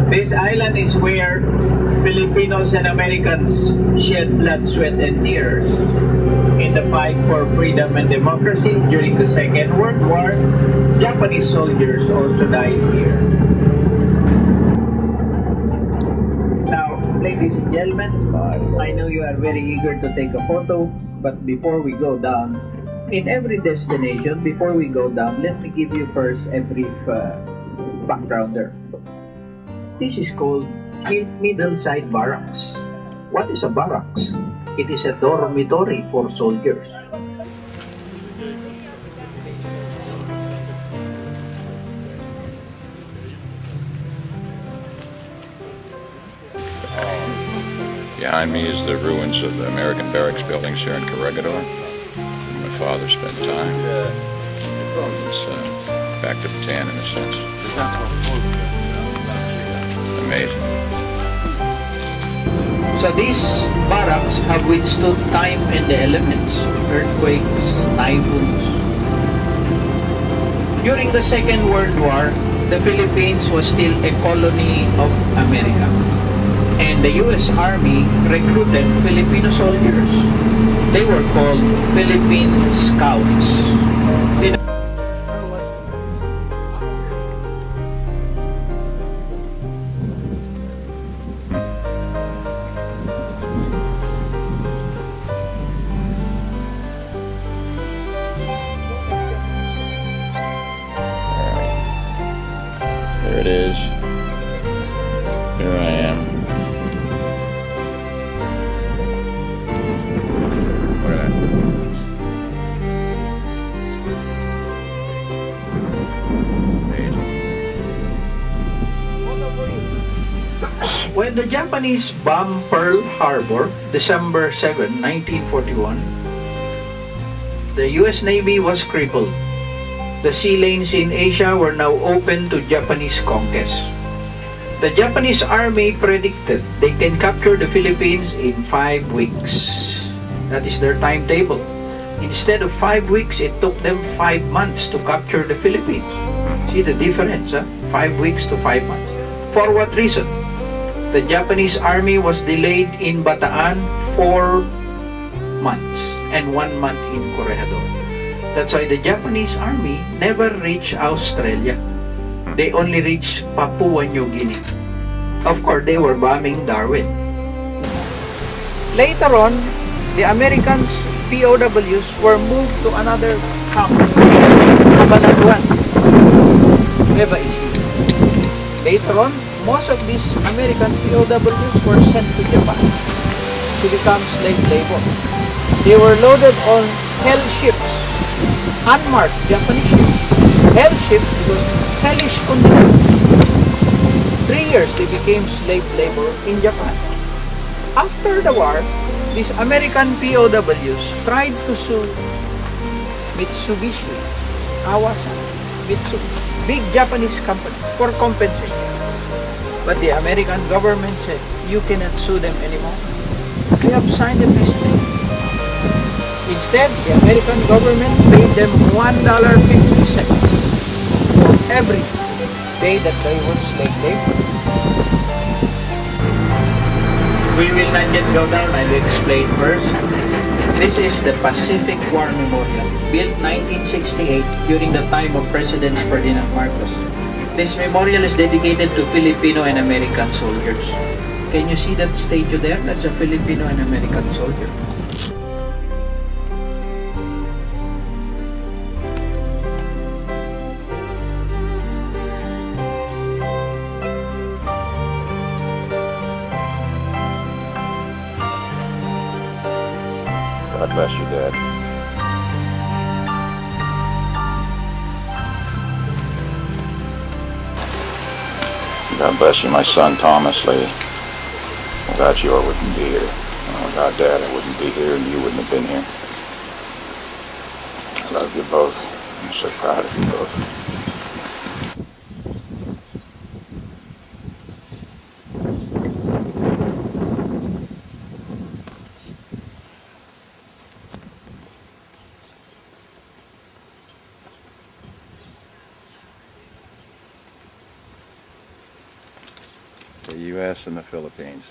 This island is where Filipinos and Americans shed blood, sweat, and tears in the fight for freedom and democracy. During the Second World War, Japanese soldiers also died here. Now, ladies and gentlemen, I know you are very eager to take a photo, but before we go down, in every destination, before we go down, let me give you first a brief backgrounder. This is called Middleside Barracks. What is a barracks? It is a dormitory for soldiers. Behind me is the ruins of the American barracks buildings here in Corregidor. My father spent time. It's back to Bataan in a sense. Amazing. So these barracks have withstood time and the elements, earthquakes, typhoons. During the Second World War, the Philippines was still a colony of America. And the U.S. Army recruited Filipino soldiers. They were called Philippine Scouts. There it is. Here I am. Look at that. When the Japanese bombed Pearl Harbor, December 7, 1941, the U.S. Navy was crippled. The sea lanes in Asia were now open to Japanese conquest. The Japanese army predicted they can capture the Philippines in 5 weeks. That is their timetable. Instead of 5 weeks, it took them 5 months to capture the Philippines. See the difference, huh? 5 weeks to 5 months. For what reason? The Japanese army was delayed in Bataan 4 months and 1 month in Corregidor. That's why the Japanese army never reached Australia. They only reached Papua New Guinea. Of course, they were bombing Darwin. Later on, the Americans POWs were moved to another camp, Cabanatuan, Nueva Ecija. Later on, most of these American POWs were sent to Japan to become slave labor. They were loaded on hell ships, unmarked Japanese ships. Hell ships because hellish conditions. 3 years they became slave labor in Japan. After the war, these American POWs tried to sue Mitsubishi, Kawasaki, big Japanese company for compensation. But the American government said, you cannot sue them anymore. We have signed a peace treaty. Instead, the American government paid them $1.50 for every day that they were slave labor. We will not yet go down. I will explain first. This is the Pacific War Memorial, built 1968 during the time of President Ferdinand Marcos. This memorial is dedicated to Filipino and American soldiers. Can you see that statue there? That's a Filipino and American soldier. God bless you, Dad. God bless you, my son, Thomas Lee. Without you, I wouldn't be here. Without Dad, I wouldn't be here, and you wouldn't have been here. I love you both. I'm so proud of you both. The U.S. and the Philippines.